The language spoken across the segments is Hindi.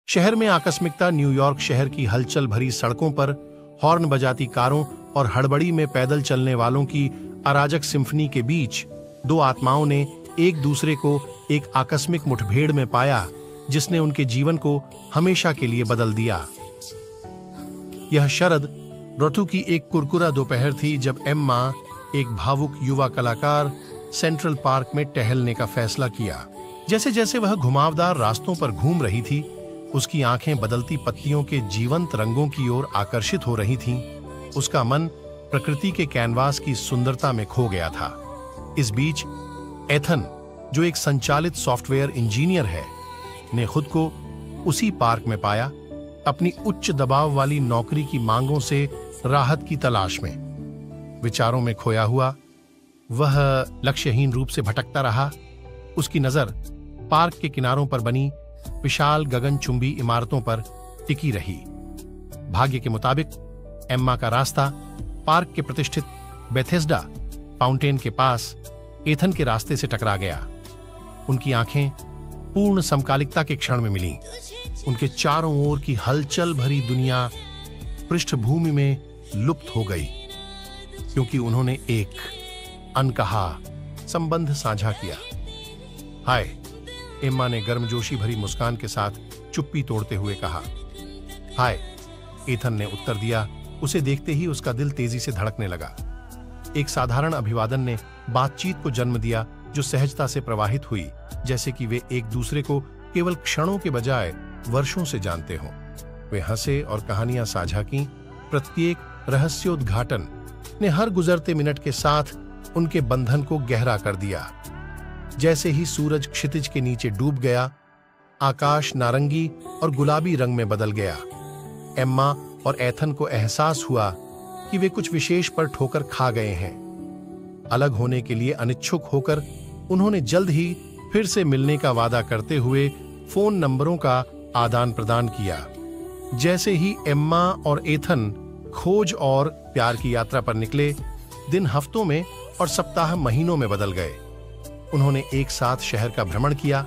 शहर में आकस्मिकता न्यूयॉर्क शहर की हलचल भरी सड़कों पर हॉर्न बजाती कारों और हड़बड़ी में पैदल चलने वालों की अराजक सिम्फनी के बीच दो आत्माओं ने एक दूसरे को एक आकस्मिक मुठभेड़ में पाया जिसने उनके जीवन को हमेशा के लिए बदल दिया। यह शरद ऋतु की एक कुरकुरा दोपहर थी जब एम्मा, एक भावुक युवा कलाकार, सेंट्रल पार्क में टहलने का फैसला किया। जैसे जैसे वह घुमावदार रास्तों पर घूम रही थी, उसकी आंखें बदलती पत्तियों के जीवंत रंगों की ओर आकर्षित हो रही थीं। उसका मन प्रकृति के कैनवास की सुंदरता में खो गया था। इस बीच एथन, जो एक संचालित सॉफ्टवेयर इंजीनियर है, ने खुद को उसी पार्क में पाया, अपनी उच्च दबाव वाली नौकरी की मांगों से राहत की तलाश में। विचारों में खोया हुआ वह लक्ष्यहीन रूप से भटकता रहा। उसकी नजर पार्क के किनारों पर बनी विशाल गगनचुंबी इमारतों पर टिकी रही। भाग्य के मुताबिक एम्मा का रास्ता पार्क के प्रतिष्ठित बेथेस्डा फाउंटेन के पास एथन के रास्ते से टकरा गया। उनकी आंखें पूर्ण समकालिकता के क्षण में मिलीं। उनके चारों ओर की हलचल भरी दुनिया पृष्ठभूमि में लुप्त हो गई, क्योंकि उन्होंने एक अनकहा संबंध साझा किया। हाय, एम्मा ने गर्मजोशी भरी मुस्कान के साथ चुप्पी तोड़ते हुए कहा। हाय, एथन ने उत्तर दिया। उसे देखते ही उसका दिल तेजी से धड़कने लगा। एक साधारण अभिवादन ने बातचीत को जन्म दिया जो सहजता से प्रवाहित हुई, जैसे कि वे एक दूसरे को केवल क्षणों के बजाय वर्षों से जानते हों। वे हंसे और कहानियां साझा की। प्रत्येक रहस्योद्घाटन ने हर गुजरते मिनट के साथ उनके बंधन को गहरा कर दिया। जैसे ही सूरज क्षितिज के नीचे डूब गया, आकाश नारंगी और गुलाबी रंग में बदल गया। एम्मा और एथन को एहसास हुआ कि वे कुछ विशेष पर ठोकर खा गए हैं। अलग होने के लिए अनिच्छुक होकर उन्होंने जल्द ही फिर से मिलने का वादा करते हुए फोन नंबरों का आदान प्रदान किया। जैसे ही एम्मा और एथन खोज और प्यार की यात्रा पर निकले, दिन हफ्तों में और सप्ताह महीनों में बदल गए। उन्होंने एक साथ शहर का भ्रमण किया।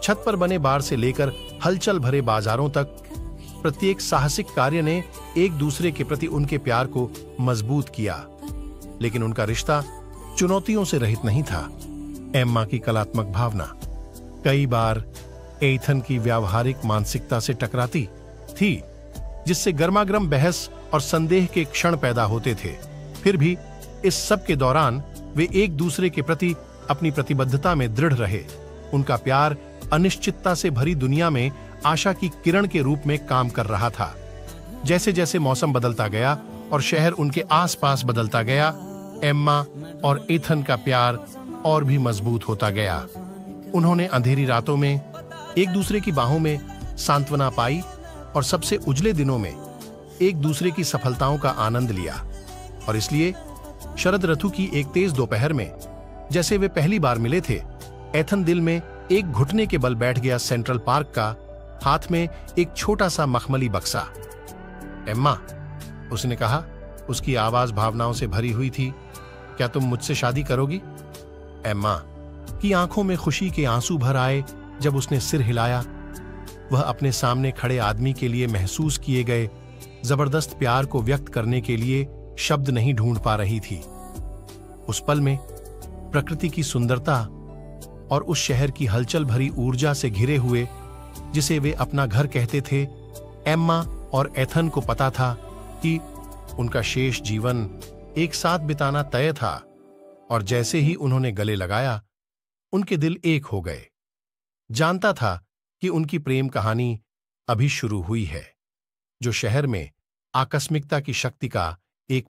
छत पर बने बार से लेकर हलचल भरे बाजारों तक प्रत्येक साहसिक कार्य ने एक दूसरे के प्रति उनके प्यार को मजबूत किया। लेकिन उनका रिश्ता चुनौतियों से रहित नहीं था। एम्मा की कलात्मक भावना कई बार एथन की व्यावहारिक मानसिकता से टकराती थी, जिससे गर्मागर्म बहस और संदेह के क्षण पैदा होते थे। फिर भी इस सब के दौरान वे एक दूसरे के प्रति अपनी प्रतिबद्धता में दृढ़ रहे। उनका प्यार अनिश्चितता से भरी दुनिया में आशा की किरण के रूप में काम कर रहा था। जैसे जैसे मौसम बदलता गया और शहर उनके आसपास बदलता गया, एम्मा और एथन का प्यार और भी मजबूत होता गया। उन्होंने अंधेरी रातों में एक दूसरे की बाहों में सांत्वना पाई और सबसे उजले दिनों में एक दूसरे की सफलताओं का आनंद लिया। और इसलिए शरद ऋतु की एक तेज दोपहर में, जैसे वे पहली बार मिले थे, एथन दिल में एक घुटने के बल बैठ गया सेंट्रल पार्क का, हाथ में एक छोटा सा मखमली बक्सा। एम्मा, उसने कहा, उसकी आवाज भावनाओं से भरी हुई थी, क्या तुम मुझसे शादी करोगी? एम्मा की आंखों में खुशी के आंसू भर आए जब उसने सिर हिलाया। वह अपने सामने खड़े आदमी के लिए महसूस किए गए जबरदस्त प्यार को व्यक्त करने के लिए शब्द नहीं ढूंढ पा रही थी। उस पल में प्रकृति की सुंदरता और उस शहर की हलचल भरी ऊर्जा से घिरे हुए, जिसे वे अपना घर कहते थे, एम्मा और एथन को पता था कि उनका शेष जीवन एक साथ बिताना तय था। और जैसे ही उन्होंने गले लगाया, उनके दिल एक हो गए। जानता था कि उनकी प्रेम कहानी अभी शुरू हुई है, जो शहर में आकस्मिकता की शक्ति का